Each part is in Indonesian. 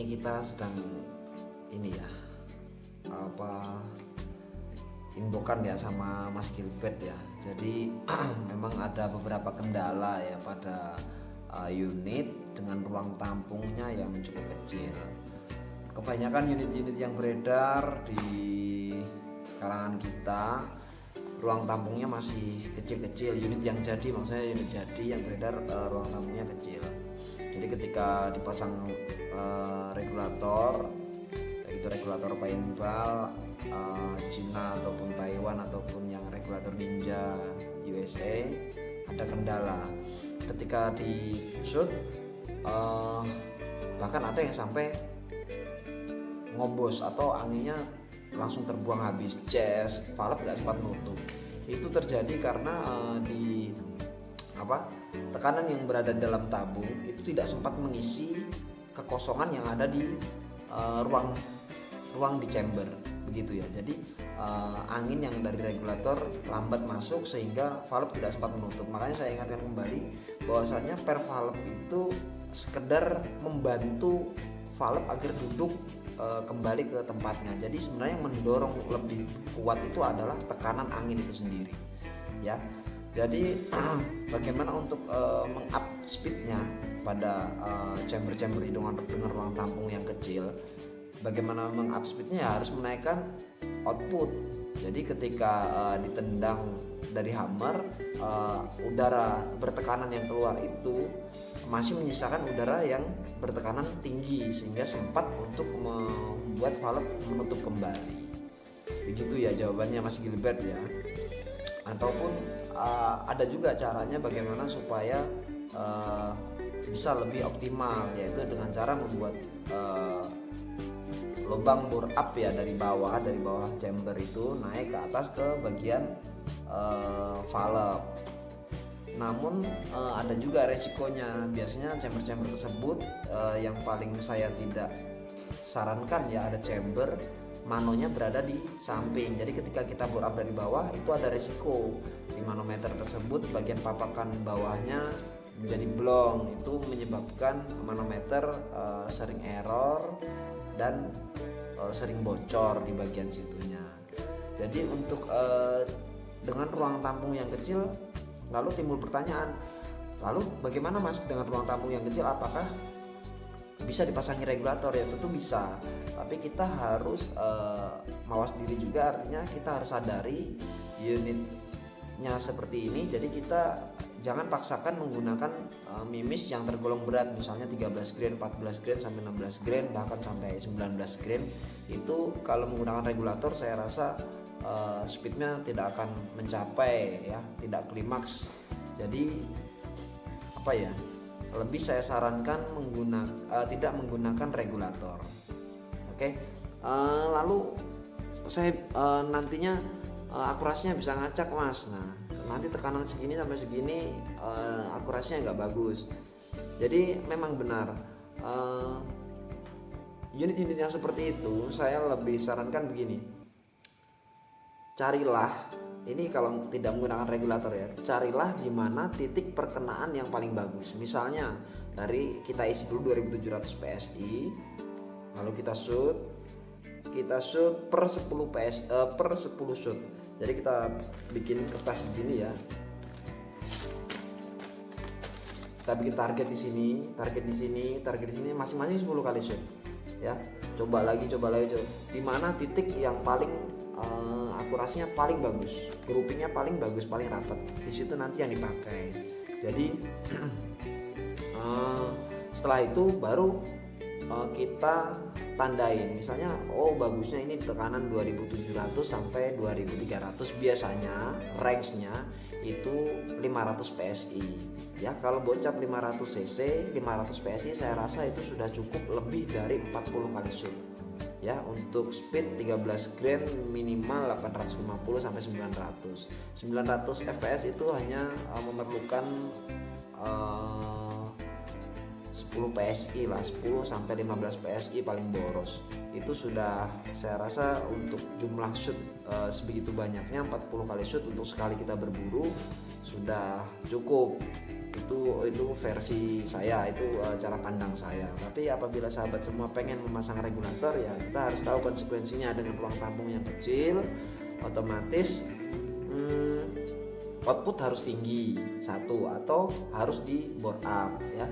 kita sedang ini ya, infokan ya sama Mas Gilbert ya. Jadi memang ada beberapa kendala ya pada unit dengan ruang tampungnya yang cukup kecil. Kebanyakan unit-unit yang beredar di kalangan kita ruang tampungnya masih kecil-kecil. Unit yang jadi, maksudnya unit jadi yang beredar ruang tampungnya kecil. Jadi ketika dipasang regulator, yaitu regulator paintball Cina ataupun Taiwan ataupun yang regulator Ninja USA, ada kendala ketika di shoot, bahkan ada yang sampai ngobos atau anginnya langsung terbuang habis, valve gak sempat menutup. Itu terjadi karena tekanan yang berada dalam tabung itu tidak sempat mengisi kekosongan yang ada di ruang di chamber, begitu ya. Jadi angin yang dari regulator lambat masuk sehingga valve tidak sempat menutup. Makanya saya ingatkan kembali bahwasanya per valve itu sekedar membantu valve agar duduk kembali ke tempatnya. Jadi sebenarnya yang mendorong lebih kuat itu adalah tekanan angin itu sendiri ya. Jadi bagaimana untuk meng-up speednya pada chamber-chamber dengan ruang tampung yang kecil, bagaimana meng-up speednya ya harus menaikkan output. Jadi ketika ditendang dari hammer, udara bertekanan yang keluar itu masih menyisakan udara yang bertekanan tinggi sehingga sempat untuk membuat valve menutup kembali. Begitu ya jawabannya Mas Gilbert ya. Ataupun ada juga caranya bagaimana supaya bisa lebih optimal, yaitu dengan cara membuat lubang bore up ya dari bawah chamber itu naik ke atas ke bagian valve. Namun ada juga resikonya. Biasanya chamber-chamber tersebut yang paling saya tidak sarankan ya, ada chamber manonya berada di samping. Jadi ketika kita bore up dari bawah itu ada resiko di manometer tersebut bagian papakan bawahnya menjadi blong. Itu menyebabkan manometer sering error dan sering bocor di bagian situnya. Jadi untuk dengan ruang tampung yang kecil, lalu timbul pertanyaan, lalu bagaimana Mas dengan ruang tampung yang kecil, apakah bisa dipasangi regulator? Ya tentu bisa, tapi kita harus mawas diri juga. Artinya kita harus sadari unitnya seperti ini. Jadi kita jangan paksakan menggunakan mimis yang tergolong berat, misalnya 13 grain, 14 grain sampai 16 grain, bahkan sampai 19 grain. Itu kalau menggunakan regulator saya rasa speednya tidak akan mencapai ya, tidak klimaks. Jadi lebih saya sarankan tidak menggunakan regulator. Oke. Lalu saya nantinya akurasinya bisa ngacak Mas. Nah nanti tekanan segini sampai segini akurasinya nggak bagus. Jadi memang benar unit-unit yang seperti itu saya lebih sarankan begini. Carilah, ini kalau tidak menggunakan regulator ya, carilah di mana titik perkenaan yang paling bagus. Misalnya dari kita isi dulu 2700 PSI, lalu kita shoot per 10 shoot. Jadi kita bikin kertas begini ya. Kita bikin target di sini, masing-masing 10 kali shoot. Ya, coba lagi. Di mana titik yang paling akurasinya paling bagus, groupingnya paling bagus, paling rapat, di situ nanti yang dipakai. Jadi setelah itu baru kita tandain, misalnya bagusnya ini tekanan 2700 sampai 2300, biasanya range-nya itu 500 PSI ya. Kalau bocap 500 cc 500 PSI saya rasa itu sudah cukup lebih dari 40 kali shoot ya. Untuk speed 13 grain minimal 850 sampai 900 fps itu hanya memerlukan 10 PSI lah, 10 sampai 15 PSI paling boros. itu sudah, saya rasa untuk jumlah shoot sebegitu banyaknya 40 kali shoot untuk sekali kita berburu sudah cukup. Itu versi saya, itu cara pandang saya. Tapi apabila sahabat semua pengen memasang regulator, ya kita harus tahu konsekuensinya. Dengan ruang tampung yang kecil, otomatis output harus tinggi satu, atau harus di bore up ya.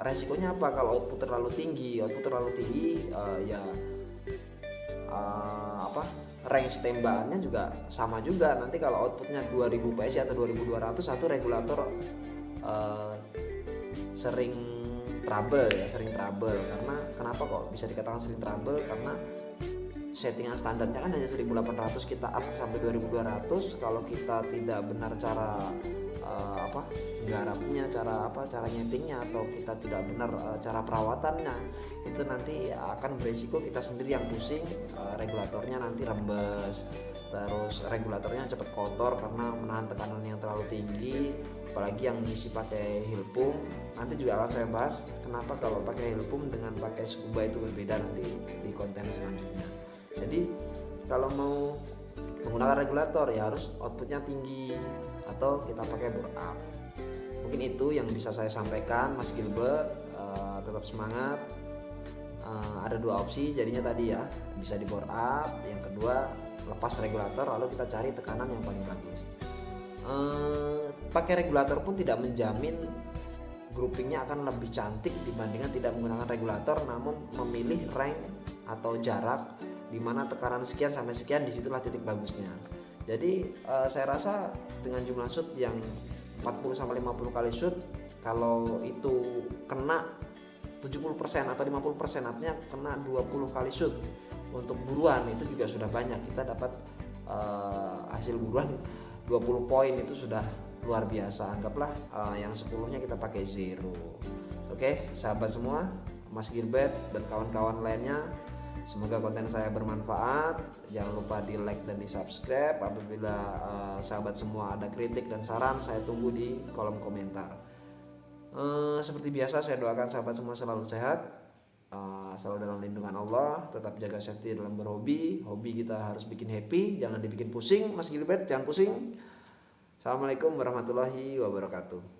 Resikonya apa kalau output terlalu tinggi? Ya range tembakannya juga sama juga. Nanti kalau outputnya 2000 PSI atau 2200, satu regulator sering trouble. Karena kenapa kok bisa dikatakan sering trouble? Karena settingan standarnya kan hanya 1800, kita up sampai 2200. Kalau kita tidak benar cara nggarapnya, cara nyetingnya, atau kita tidak benar cara perawatannya, itu nanti akan beresiko kita sendiri yang pusing. Regulatornya nanti rembes, terus regulatornya cepat kotor karena menahan tekanan yang terlalu tinggi. Apalagi yang ngisi pakai Hilpum, nanti juga akan saya bahas kenapa kalau pakai Hilpum dengan pakai scuba itu berbeda nanti di konten selanjutnya. Jadi kalau mau menggunakan regulator ya harus outputnya tinggi atau kita pakai bore up. Mungkin itu yang bisa saya sampaikan, Mas Gilbert. Tetap semangat. Ada dua opsi jadinya tadi ya, bisa di bore up, yang kedua lepas regulator lalu kita cari tekanan yang paling bagus. Pakai regulator pun tidak menjamin groupingnya akan lebih cantik dibandingkan tidak menggunakan regulator, namun memilih rank atau jarak di mana tekanan sekian sampai sekian, disitulah titik bagusnya. Jadi saya rasa dengan jumlah shoot yang 40 sampai 50 kali shoot, kalau itu kena 70% atau 50%, artinya kena 20 kali shoot untuk buruan, itu juga sudah banyak. Kita dapat hasil buruan 20 poin, itu sudah luar biasa. Anggaplah yang 10-nya kita pakai zero. Oke, sahabat semua, Mas Gilbert dan kawan-kawan lainnya, semoga konten saya bermanfaat. Jangan lupa di like dan di subscribe. Apabila sahabat semua ada kritik dan saran, saya tunggu di kolom komentar. Seperti biasa saya doakan sahabat semua selalu sehat, selalu dalam lindungan Allah. Tetap jaga safety dalam berhobi. Hobi kita harus bikin happy, jangan dibikin pusing. Mas Gilbert, jangan pusing. Assalamualaikum warahmatullahi wabarakatuh.